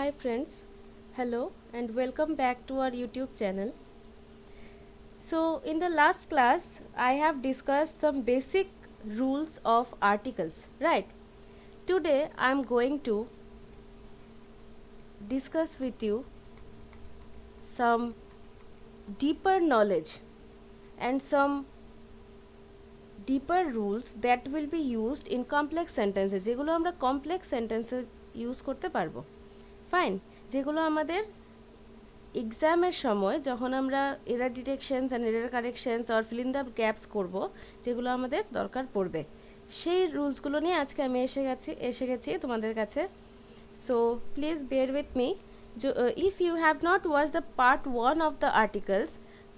Hi friends, hello and welcome back to our YouTube channel. So in the last class I have discussed some basic rules of articles, right? Today I am going to discuss with you some deeper knowledge and some deeper rules that will be used in complex sentences যেগুলো আমরা complex sentences use করতে পারবো fine যেগুলো আমাদের এক্সামের সময় যখন আমরা error detections and error corrections or fill in the gaps করব যেগুলো আমাদের দরকার পড়বে সেই রুলসগুলো নিয়ে আজকে আমি এসে গেছি তোমাদের কাছে so please bear with me if you have not watch the part 1 of the articles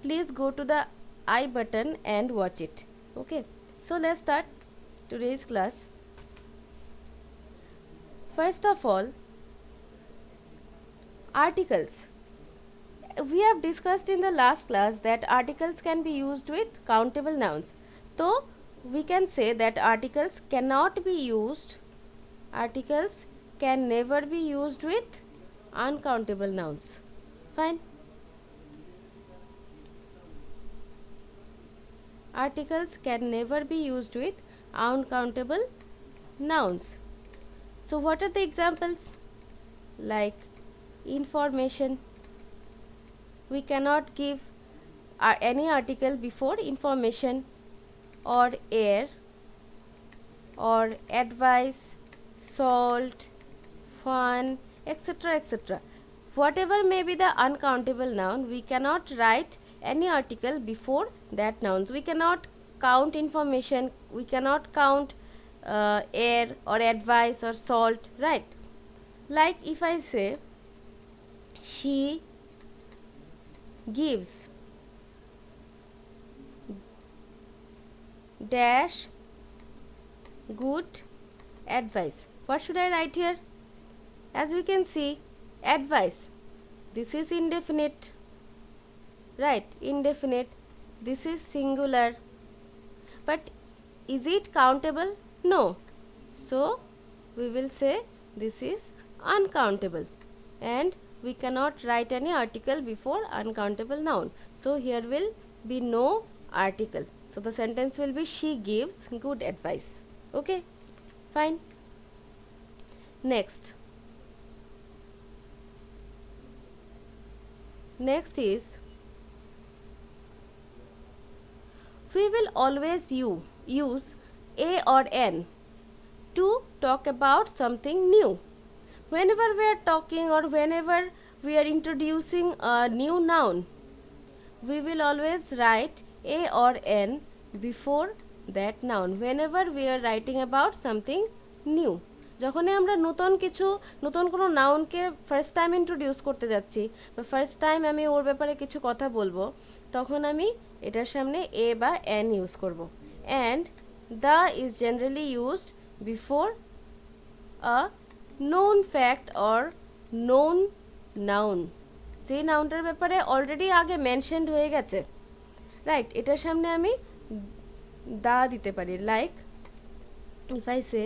please go to the I button and watch it okay so let's start today's class first of all articles. We have discussed in the last class that articles can be used with countable nouns. So we can say that articles can never be used with uncountable nouns. Fine. Articles can never be used with uncountable nouns. So what are the examples? Like information. We cannot give any article before information, or air, or advice, salt, fun, etc. etc. Whatever may be the uncountable noun, we cannot write any article before that nouns. We cannot count information, we cannot count air or advice or salt, right? Like if I say she gives dash good advice. What should I write here? As we can see, advice, this is indefinite, right? Indefinite, this is singular, but is it countable? No. So we will say this is uncountable, and we cannot write any article before uncountable noun. So here will be no article. So the sentence will be she gives good advice. Okay, fine. Next is we will always use a or an to talk about something new. Whenever we are talking or whenever we are introducing a new noun, we will always write a or n before that noun whenever we are writing about something new. যখনই আমরা নতুন কোনো নাউনকে first time introduce করতে যাচ্ছি বা first time আমি ওর ব্যাপারে কিছু কথা বলবো, তখন আমি এটার সামনে এ বা এন ইউজ করব। And the is generally used before a known fact or known noun, যে নাউনটার ব্যাপারে অলরেডি আগে মেনশনড হয়ে গেছে, রাইট? এটার সামনে আমি দা দিতে পারি। Like if I say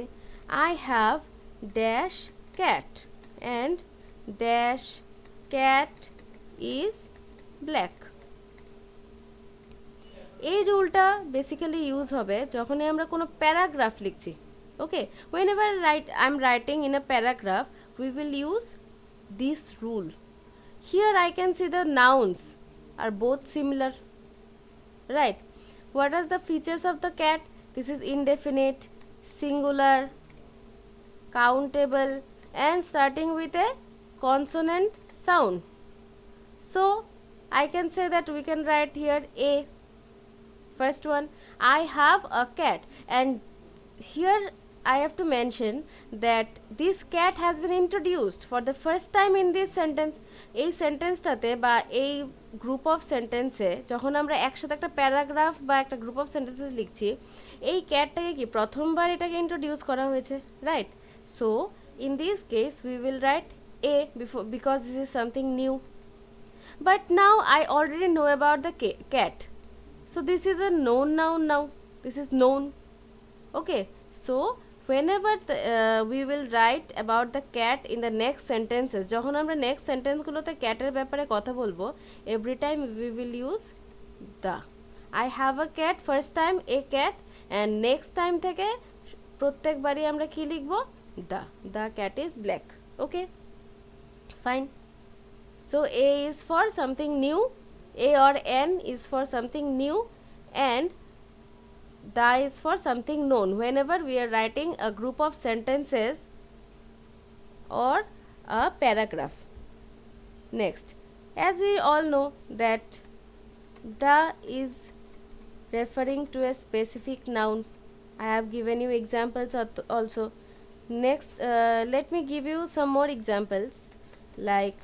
I have dash cat and dash cat is black. এই রুলটা বেসিক্যালি ইউজ হবে যখনই আমরা কোনো প্যারাগ্রাফ লিখছি। Okay, whenever I'm writing in a paragraph, we will use this rule. Here I can see the nouns are both similar, right? What are the features of the cat? This is indefinite, singular, countable, and starting with a consonant sound. So I can say that we can write here a. First one, I have a cat, and here I have to mention that this cat has been introduced for the first time in this sentence. এই সেন্টেন্সটাতে বা এই group of সেন্টেন্সে যখন আমরা একসাথে একটা paragraph বা একটা গ্রুপ অফ সেন্টেন্সেস লিখছি, এই ক্যাটটাকে কি প্রথমবার এটাকে ইন্ট্রোডিউস করা হয়েছে, right? So in this case we will write a before, because this is something new. But now I already know about the cat, so this is a known noun now. This is known. Okay, so whenever we will write about the cat in the next sentences, যখন আমরা next সেন্টেন্সগুলোতে ক্যাটের ব্যাপারে কথা বলবো, every time we will use the. I have a cat, first time a cat, and next time থেকে প্রত্যেকবারই আমরা কি লিখব? The cat is black. Okay, fine. So A is for something new, A or N is for something new, and the is for something known whenever we are writing a group of sentences or a paragraph. Next, as we all know that the is referring to a specific noun. I have given you examples also. Next, let me give you some more examples, like,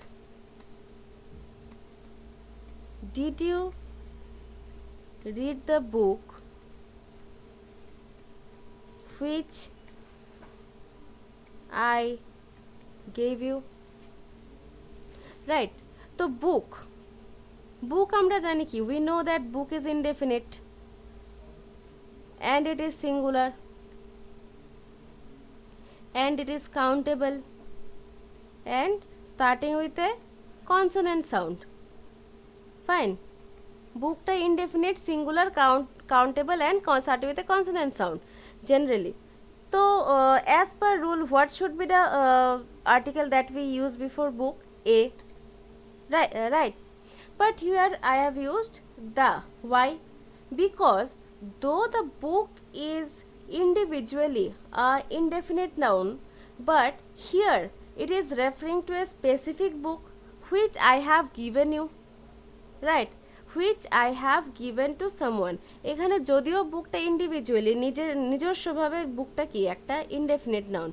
did you read the book which I gave you? Right, তো book আমরা জানি কি, we know that book is indefinite and it is singular and it is countable and starting with a consonant sound. Fine, bookটা indefinite, singular, countable and starting with a consonant sound generally. So as per rule, what should be the article that we use before book? A. Right, but here I have used the. Why? Because though the book is individually a indefinite noun, but here it is referring to a specific book which I have given you, right, which I have given to someone. এখানে যদিও বুকটা individually নিজস্বভাবে বুকটা কি একটা indefinite noun,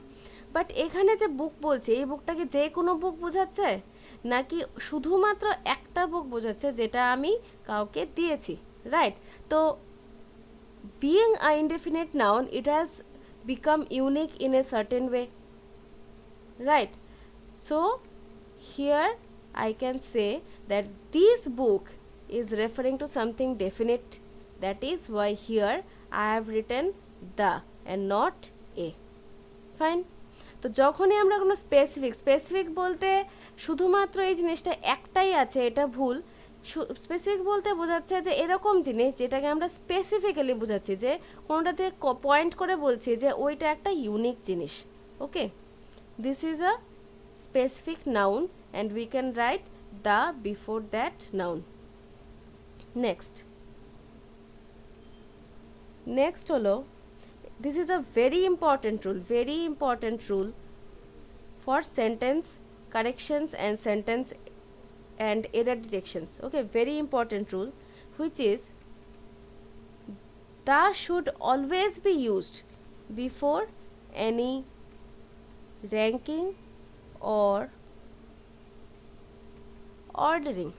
but এখানে যে বুক বলছে, এই বুকটা কি যে কোনো বুক বোঝাচ্ছে নাকি শুধুমাত্র একটা বুক বোঝাচ্ছে যেটা আমি কাউকে দিয়েছি, রাইট? তো being a indefinite noun, it has become unique in a certain way, right? So here I can say that this book is referring to something definite. That is why here I have written the and not a. Fine. তো যখনই আমরা কোনো specific বলতে শুধুমাত্র এই জিনিসটা একটাই আছে, এটা ভুল। স্পেসিফিক বলতে বোঝাচ্ছে যে এরকম জিনিস যেটাকে আমরা স্পেসিফিক্যালি বোঝাচ্ছি, যে কোনোটাতে পয়েন্ট করে বলছি যে ওইটা একটা ইউনিক জিনিস। Okay, this is a specific noun and we can write the before that noun. Next holo, this is a very important rule for sentence corrections and sentence and error detections. Okay, very important rule, which is the should always be used before any ranking or ordering.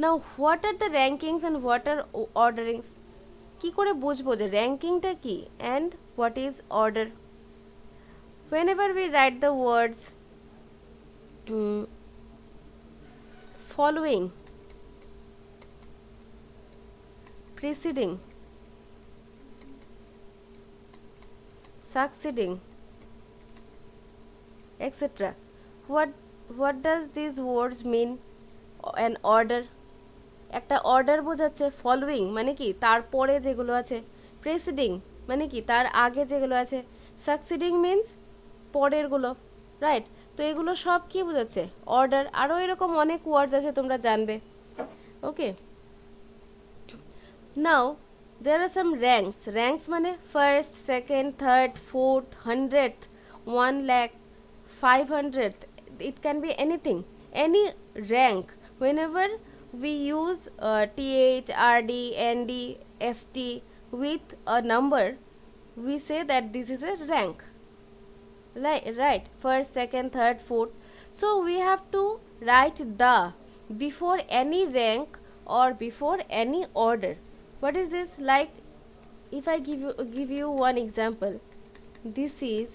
Now what are the rankings and what are orderings? কি করে বুঝবো যে র্যাঙ্কিংটা কি and what is order? Whenever we write the words following, preceding, succeeding, etc., what does these words mean? An order, একটা order বোঝাচ্ছে। Following মানে কি তারপরে যেগুলো আছে, প্রেসিডিং মানে কি তার আগে যেগুলো আছে, সাকসিডিং মিন্স পরেরগুলো, রাইট? তো এগুলো সব কি বোঝাচ্ছে? অর্ডার। আরও এরকম অনেক ওয়ার্ডস আছে, তোমরা জানবে। ওকে, নাও দেয়ার আর সাম র্যাঙ্কস মানে first, second, third, fourth, 100th, 1 lakh, 500th, it can be anything, any rank. Whenever we use th, rd, nd, st with a number, we say that this is a rank, right? First, second, third, fourth. So we have to write the before any rank or before any order. What is this? Like, if I give you one example, this is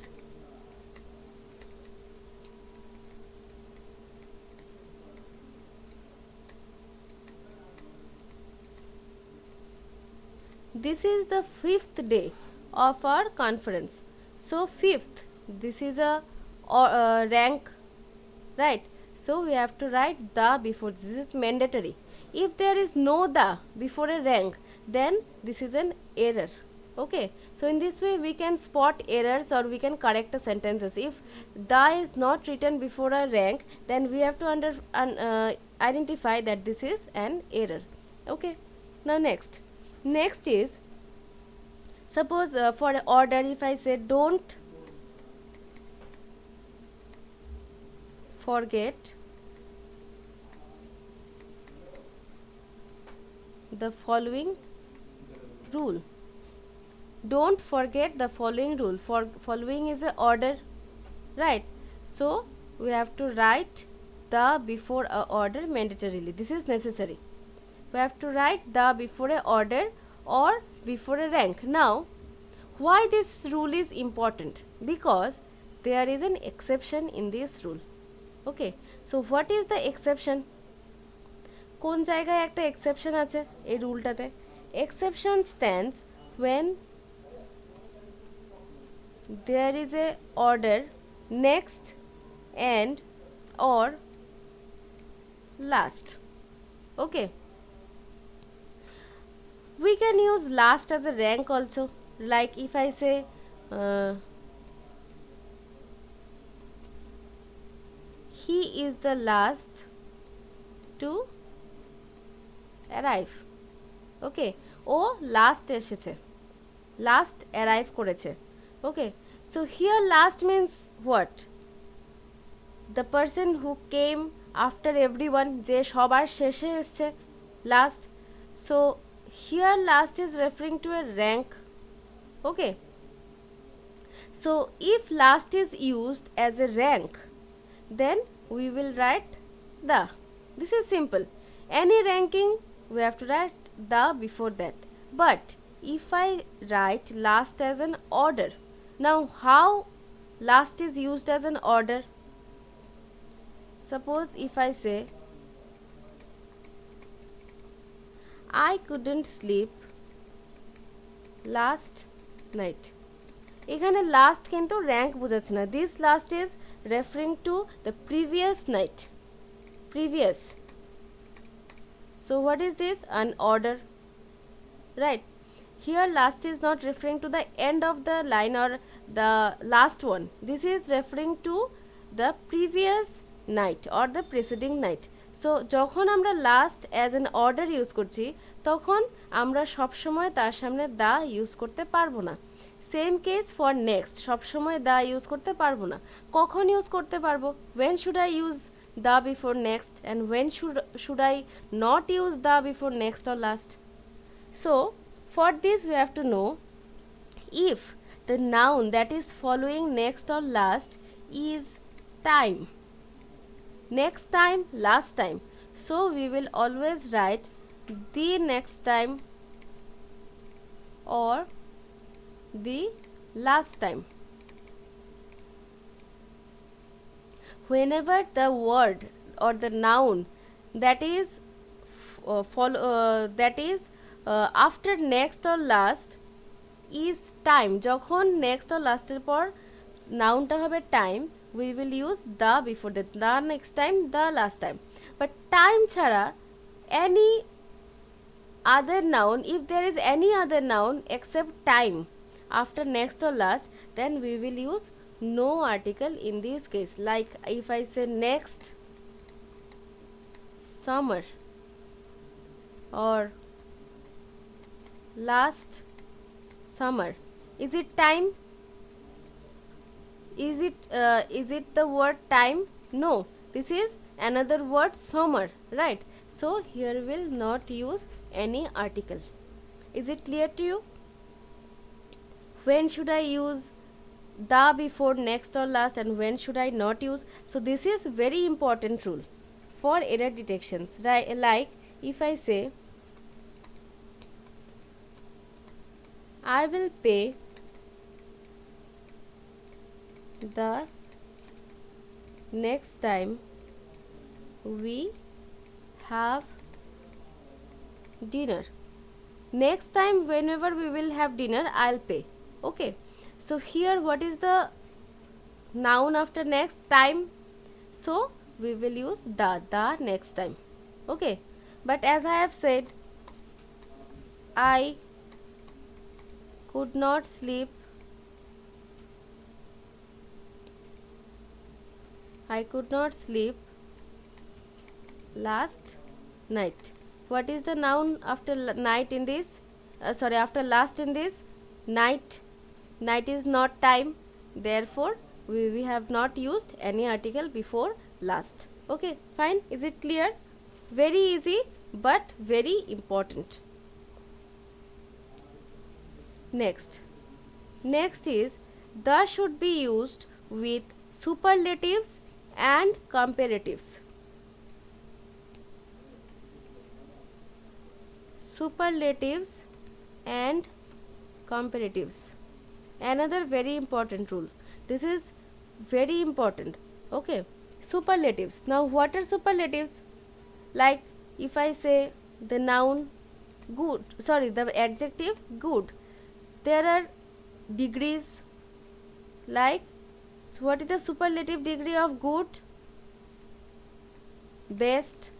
the 5th day of our conference. So fifth, this is a rank, right? So we have to write the before. This is mandatory. If there is no the before a rank, then this is an error. Okay, so in this way we can spot errors or we can correct the sentences. If the is not written before a rank, then we have to identify that this is an error. Okay, now next is, suppose for order, if I say don't forget the following rule. Don't forget the following rule. For following is a order, right? So we have to write the before a order mandatorily. This is necessary. We have to write the before a order or before a rank. Now, why this rule is important? Because there is an exception in this rule. Okay, so what is the exception? কোন জায়গায় একটা exception আছে এই রুলটাতে? Exception stands when there is a order next and or last. Okay, we can use last as a rank also, like if I say he is the last to arrive. Okay, ও last এসেছে, last arrive করেছে। Okay, so here last means what? The person who came after everyone, যে সবার শেষে এসছে, last. So here last is referring to a rank. Okay, so if last is used as a rank, then we will write the. This is simple. Any ranking we have to write the before that. But if I write last as an order, now how last is used as an order? Suppose if I say I couldn't sleep last night, এখানে last কিন্তু rank বোঝাচ্ছে না। This last is referring to the previous night, previous. So what is this? An order, right? Here last is not referring to the end of the line or the last one. This is referring to the previous night or the preceding night. So যখন আমরা last as an order use করছি, তখন আমরা সবসময় তার সামনে দা use করতে পারবো না। সেম কেস ফর নেক্সট, সবসময় দা ইউজ করতে পারবো না। কখন ইউজ করতে পারবো? When should I use the before next and when should I not use the before next or last? So for this we have to know if the noun that is following next or last is time, next time, last time. So we will always write the next time or the last time. Whenever the word or the noun that is after next or last is time, যখন next or last এর পর নাউনটা হবে time, we will use the before that, the next time, the last time. But time ছাড়া any other noun, if there is any other noun except time after next or last, then we will use no article in this case. Like if I say next summer or last summer, is it time? Is it the word time? No, this is another word, summer, right? So here will not use any article. Is it clear to you? When should I use the before next or last and when should I not use? So this is very important rule for error detections, right? Like if I say I will pay the next time we have dinner. Next time whenever we will have dinner, I'll pay. Okay, So here what is the noun after next? Time. So we will use the next time. Okay, but as I have said, I could not sleep. I could not sleep last night. What is the noun after night in this? After last in this? Night. Night is not time. Therefore, we have not used any article before last. Okay, fine. Is it clear? Very easy but very important. Next is the should be used with superlatives and comparatives. Superlatives and comparatives. Another very important rule. This is very important. Okay, superlatives. Now what are superlatives? Like if I say the noun good, the adjective good, there are degrees. Like, so what is the superlative degree of good? Best,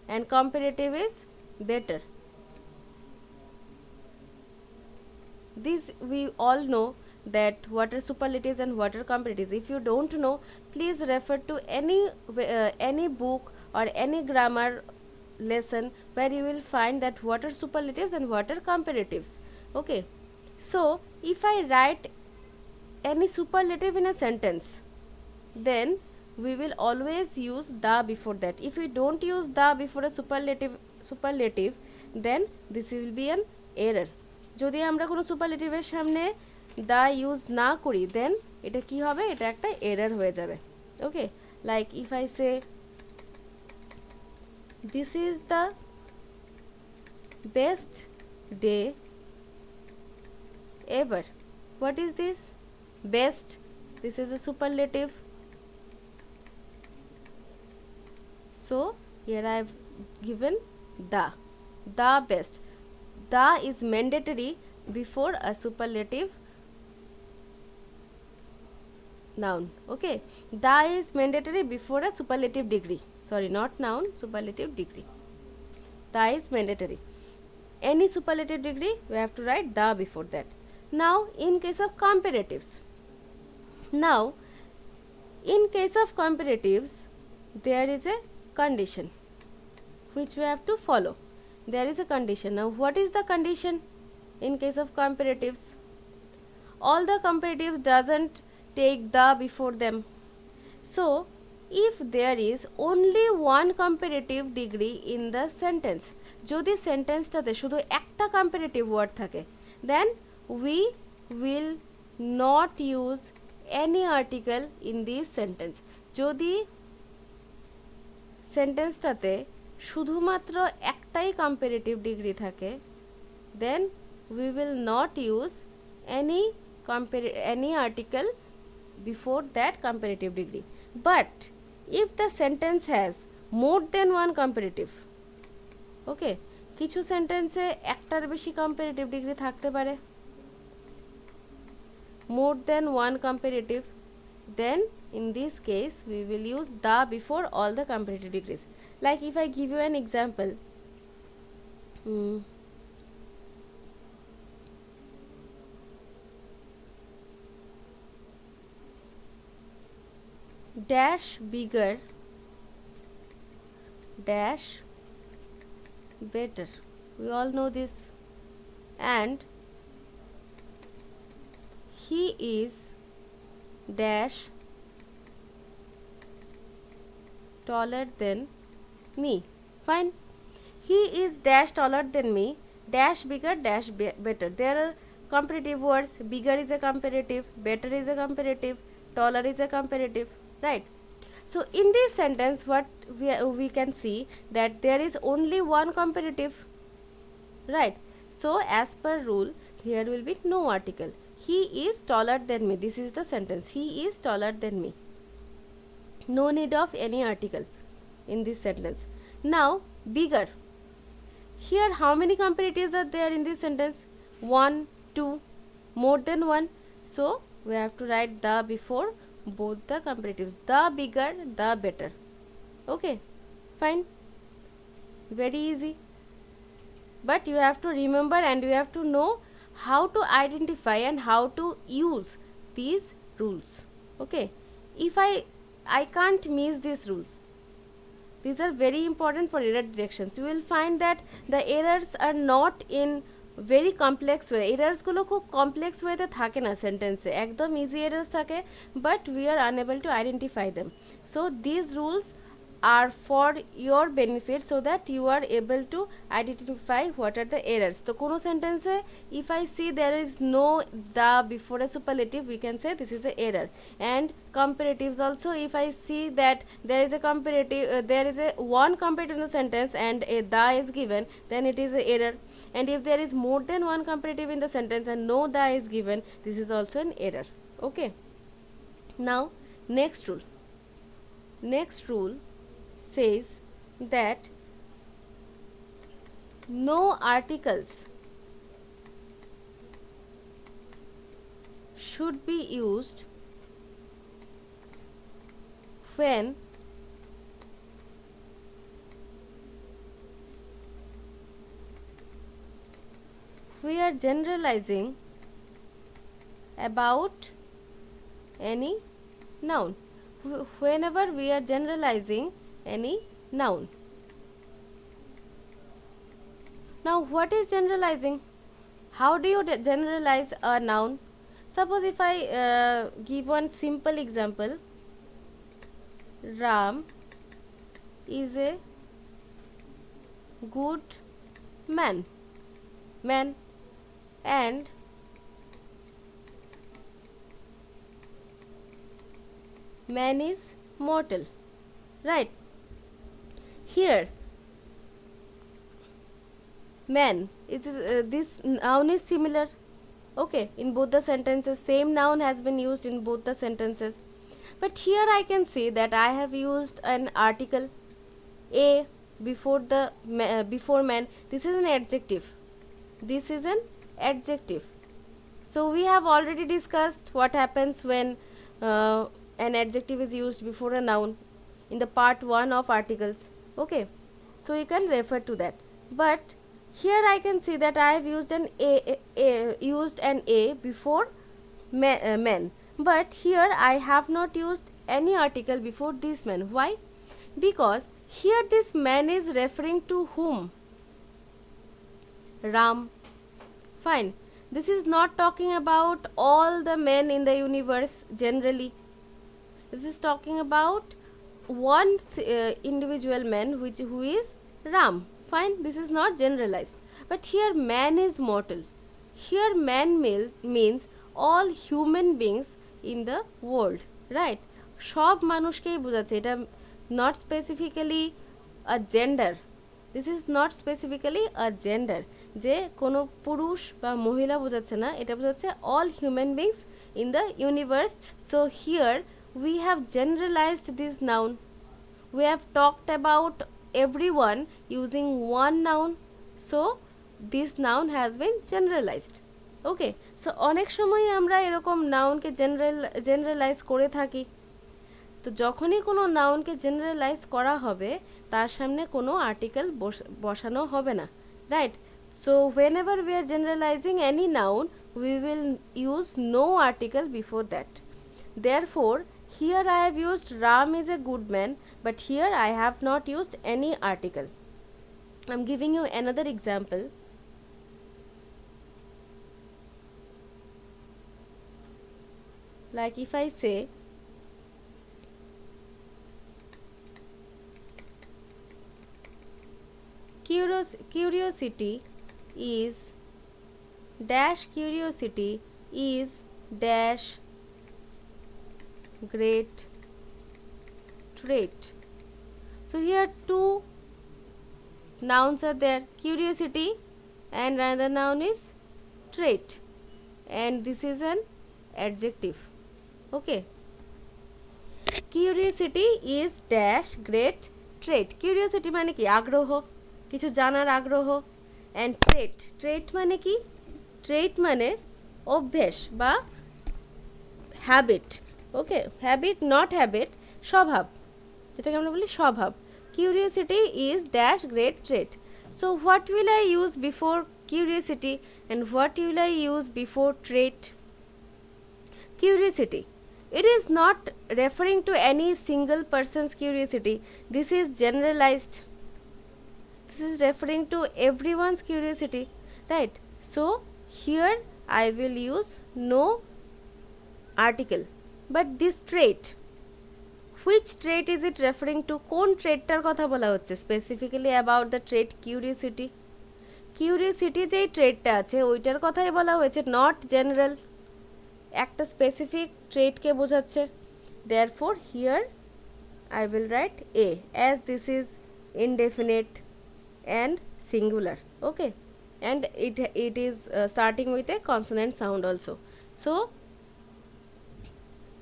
and comparative is better. This we all know that what are superlatives and what are comparatives. If you don't know, please refer to any book or any grammar lesson where you will find that what are superlatives and what are comparatives. Okay, so if I write any superlative in a sentence, then we will always use the before that. If we don't use the before a superlative, then this will be an error. যদি আমরা কোনো সুপারলেটিভের সামনে দা use না করি, দেন এটা কি হবে? এটা একটা এরর হয়ে যাবে। Okay, like if I say this is the best day ever. What is this? Best, this is a superlative. So here I have given the best. The is mandatory before a superlative noun. Okay, the is mandatory before a superlative degree. Sorry, not noun, superlative degree. The is mandatory. Any superlative degree we have to write the before that. Now in case of comparatives, there is a condition which we have to follow. There is a condition. Now what is the condition in case of comparatives? All the comparatives doesn't take the before them. So if there is only one comparative degree in the sentence, যদি সেন্টেন্সটাতে শুধু একটা comparative word থাকে, then we will not use any article in this sentence. যদি সেন্টেন্সটাতে শুধুমাত্র একটাই comparative degree থাকে, then we will not use any article before that comparative degree. But if the sentence has more than one comparative, okay, কিছু সেন্টেন্সে একটার বেশি comparative degree থাকতে পারে, more than one comparative, then in this case we will use the before all the comparative degrees. Like if I give you an example, dash bigger, dash better. We all know this. And he is dash taller than me. Fine. He is dash taller than me, dash bigger, dash better. There are comparative words. Bigger is a comparative, better is a comparative, taller is a comparative, right? So in this sentence what we can see that there is only one comparative, right? So as per rule here will be no article. He is taller than me. This is the sentence. He is taller than me. No need of any article in this sentence. Now bigger. Here how many comparatives are there in this sentence? 1, 2, more than one. So we have to write the before both the comparatives. The bigger, the better. Okay, fine, very easy. But you have to remember and you have to know how to identify and how to use these rules. Okay, if I can't miss these rules. These are very important for error detections. You will find that the errors are not in very complex way. Errors গুলো খুব complex way তে থাকে না sentence এ, একদম easy errors থাকে, but we are unable to identify them. So these rules are for your benefit so that you are able to identify what are the errors. তো কোনো sentence A if I see there is no the before a superlative, we can say this is a error. And comparatives also, if I see that there is a comparative, there is a one comparative in the sentence and a the is given, then it is a error. And if there is more than one comparative in the sentence and no the is given, this is also an error. Okay, now next rule says that no articles should be used when we are generalizing about any noun. Whenever we are generalizing any noun. Now what is generalizing? How do you generalize a noun? Suppose if I give one simple example, Ram is a good man, and man is mortal, right? Here man, it is this noun is similar. Okay, in both the sentences same noun has been used in both the sentences, but here I can see that I have used an article a before the before man. This is an adjective, this is an adjective. So we have already discussed what happens when an adjective is used before a noun in the part 1 of articles. Okay, so you can refer to that. But here I can see that I have used an a before man, but here I have not used any article before this man. Why? Because here this man is referring to whom? Ram. Fine, this is not talking about all the men in the universe generally. This is talking about one individual man who is Ram. Fine, this is not generalized. But here man is mortal. Here man means all human beings in the world, right? সব মানুষকেই বোঝাচ্ছে, এটা not specifically a gender. This is not specifically a gender. যে কোনো পুরুষ বা মহিলা বোঝাচ্ছে না, এটা বোঝাচ্ছে all human beings in the universe. So here we have generalized this noun. We have talked about everyone using one noun, so this noun has been generalized. Okay, so অনেক সময় আমরা এরকম নাউনকে জেনারেলাইজ করে থাকি। তো যখনই কোনো নাউনকে জেনারেলাইজ করা হবে তার সামনে কোনো আর্টিকেল বসানো হবে না, right? So whenever we are generalizing any noun, we will use no article before that. Therefore here I have used Ram is a good man, but here I have not used any article. I am giving you another example. Like if I say curiosity is dash curiosity is dash great trait. So here two nouns are there, curiosity and another noun is trait, and this is an adjective. Okay, curiosity is dash great trait. Curiosity মানে কি? আগ্রহ, কিছু জানার আগ্রহ। and trait মানে কি? trait মানে অভ্যেস বা habit. Okay, habit, not habit, স্বভাব, যেটাকে আমরা বলি স্বভাব. Curiosity is dash great trait. So what will I use before curiosity and what will I use before trait? Curiosity. It is not referring to any single person's curiosity. This is generalized. This is referring to everyone's curiosity, right? So here I will use no article. But this trait, which trait is it referring to? কোন ট্রেটটার কথা বলা হচ্ছে? Specifically about the trait curiosity. Curiosity যেই ট্রেটটা আছে ওইটার কথাই বলা হয়েছে, নট জেনারেল. একটা স্পেসিফিক ট্রেটকে বোঝাচ্ছে. Therefore here I will write A as this is indefinite and singular. Okay, and it is starting with a consonant sound also. So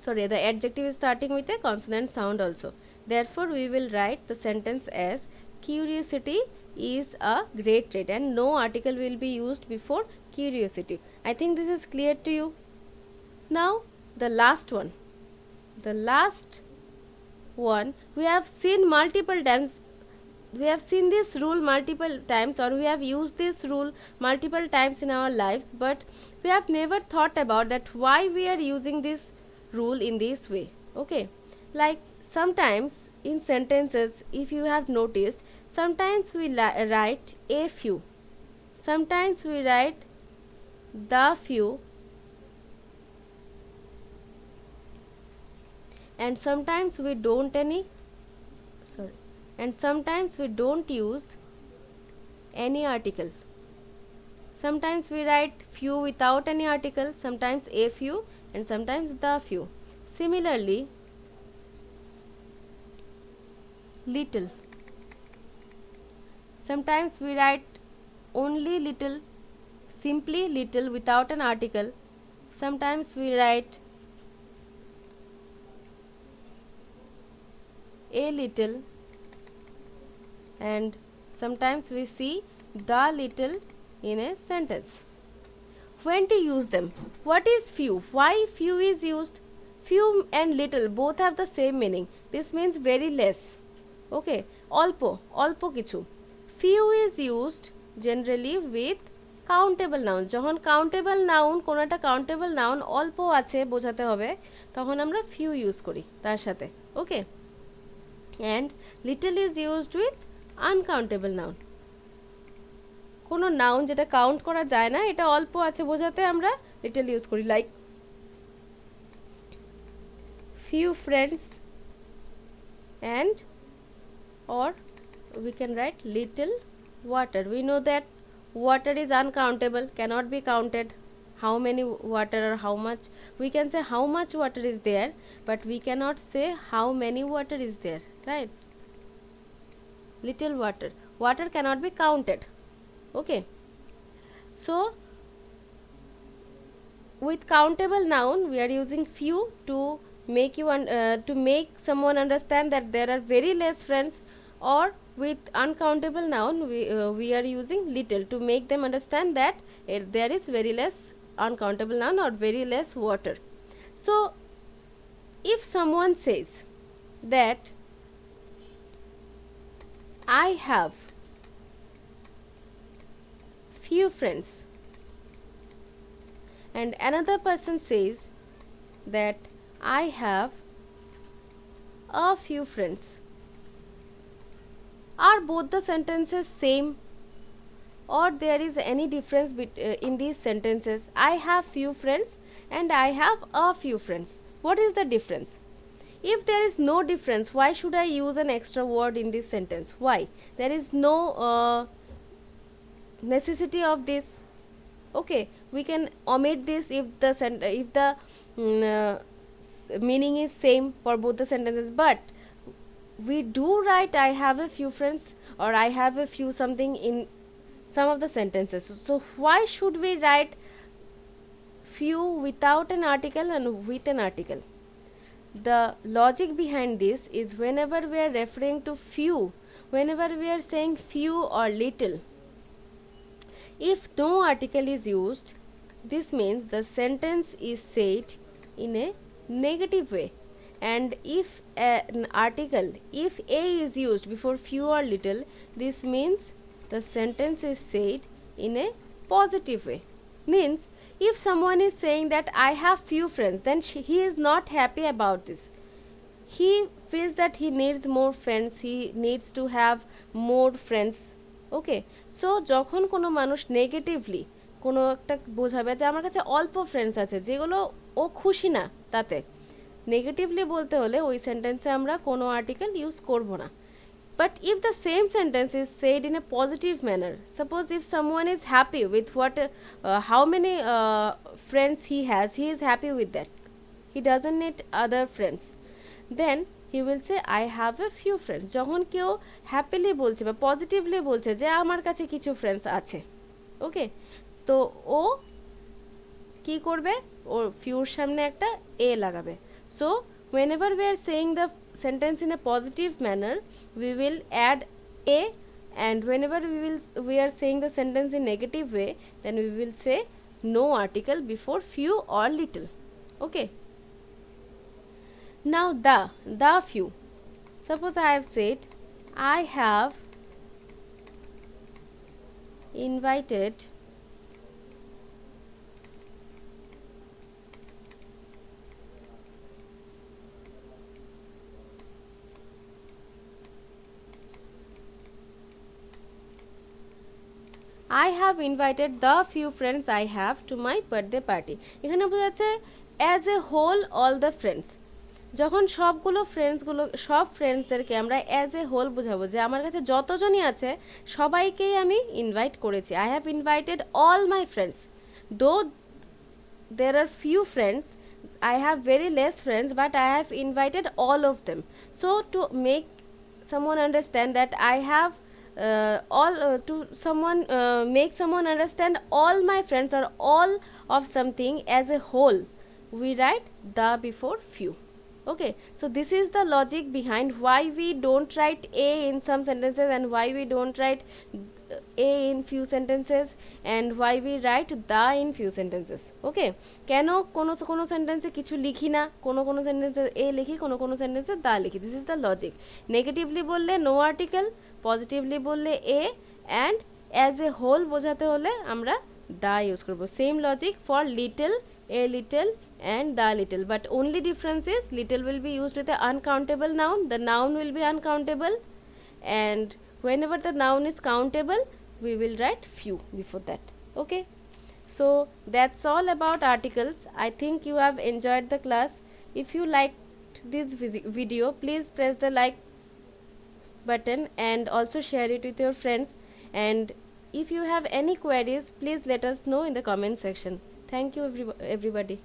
sorry, the adjective is starting with a consonant sound also. Therefore we will write the sentence as curiosity is a great trait and no article will be used before curiosity. I think this is clear to you. Now the last one, we have seen multiple times, we have seen this rule multiple times, or we have used this rule multiple times in our lives, but we have never thought about that why we are using this rule in this way. Okay, like sometimes in sentences, if you have noticed, sometimes we write a few, sometimes we write the few, and sometimes we don't and sometimes we don't use any article. Sometimes we write few without any article, sometimes a few, and sometimes the few. Similarly, little, sometimes we write only little, simply little without an article. Sometimes we write a little, and sometimes we see the little in a sentence. When to use them? What is few? Why few is used? Few and little both have the same meaning. This means very less. Okay, অল্প কিছু. Few is used generally with countable nouns. যখন countable noun, কোনো একটা countable noun অল্প আছে বোঝাতে হবে, তখন আমরা few ইউজ করি তার সাথে. Okay, and little is used with uncountable noun. কোনো নাউন যেটা কাউন্ট করা যায় না, এটা অল্প আছে বোঝাতে আমরা লিটল ইউজ করি, like few friends, and or we can write little water. We know that water is uncountable, cannot be counted. How many water or how much? We can say how much water is there, but we cannot say how many water is there, right? Little water cannot be counted. Okay, so with countable noun we are using few to make you to make someone understand that there are very less friends, or with uncountable noun we are using little to make them understand that there is very less uncountable noun or very less water. So if someone says that I have few friends, and another person says that I have a few friends, are both the sentences same, or there is any difference in these sentences? I have few friends and I have a few friends. What is the difference? If there is no difference, why should I use an extra word in this sentence? Why? There is no necessity of this. Okay, we can omit this if the meaning is same for both the sentences, but we do write I have a few friends or I have a few something in some of the sentences. So why should we write few without an article and with an article? The logic behind this is whenever we are referring to few, whenever we are saying few or little, if no article is used, this means the sentence is said in a negative way. And if an article, if a is used before few or little, this means the sentence is said in a positive way. Means if someone is saying that I have few friends, then he is not happy about this. He feels that he needs more friends, he needs to have more friends. Okay, so যখন কোনো মানুষ negatively কোনো একটা বোঝাবে যে আমার কাছে অল্প ফ্রেন্ডস আছে, যেগুলো ও খুশি না তাতে, নেগেটিভলি বলতে হলে ওই সেন্টেন্সে আমরা কোনো আর্টিকেল ইউজ করব না. But if the same sentence is said in a positive manner, suppose if someone is happy with how many friends he is happy with that. He doesn't need other friends. Then he will say I have a few friends. যখন কেউ happily বলছে বা positively বলছে যে আমার কাছে কিছু friends আছে, ওকে, তো ও কি করবে, ওর ফিউর সামনে একটা এ লাগাবে. So whenever we are saying the sentence in a positive manner, we will add a, and whenever we are saying the sentence in negative way, then we will say no article before few or little. Okay, now the few. Suppose I have said I have invited the few friends I have to my birthday party. এখানে বোঝাচ্ছে as a whole all the friends. যখন সব ফ্রেন্ডসদেরকে আমরা as a whole বোঝাবো, যে আমার কাছে যতজনই আছে সবাইকেই আমি ইনভাইট করেছি. I have invited all my friends. Though there are few friends, I have very less friends, but I have invited all of them. So to make someone understand that I have make someone understand all my friends or all of something as a whole, we write the before few. Okay, so this is the logic behind why we don't write a in some sentences and why we don't write a in few sentences and why we write the in few sentences. Okay, কেন কোনো সেন্টেন্সে কিছু লিখি না, কোনো সেন্টেন্সে এ লিখি, কোনো সেন্টেন্সে দা লিখি, this is the logic. Negatively বললে নো আর্টিকেল, পজিটিভলি বললে এ, অ্যান্ড অ্যাজ এ হোল বোঝাতে হলে আমরা দা ইউজ করবো. Same logic for little, a little and the little, but only difference is little will be used with the uncountable noun, the noun will be uncountable, and whenever the noun is countable we will write few before that. Okay, so that's all about articles. I think you have enjoyed the class. If you liked this video, please press the like button and also share it with your friends, and if you have any queries, please let us know in the comment section. Thank you everybody.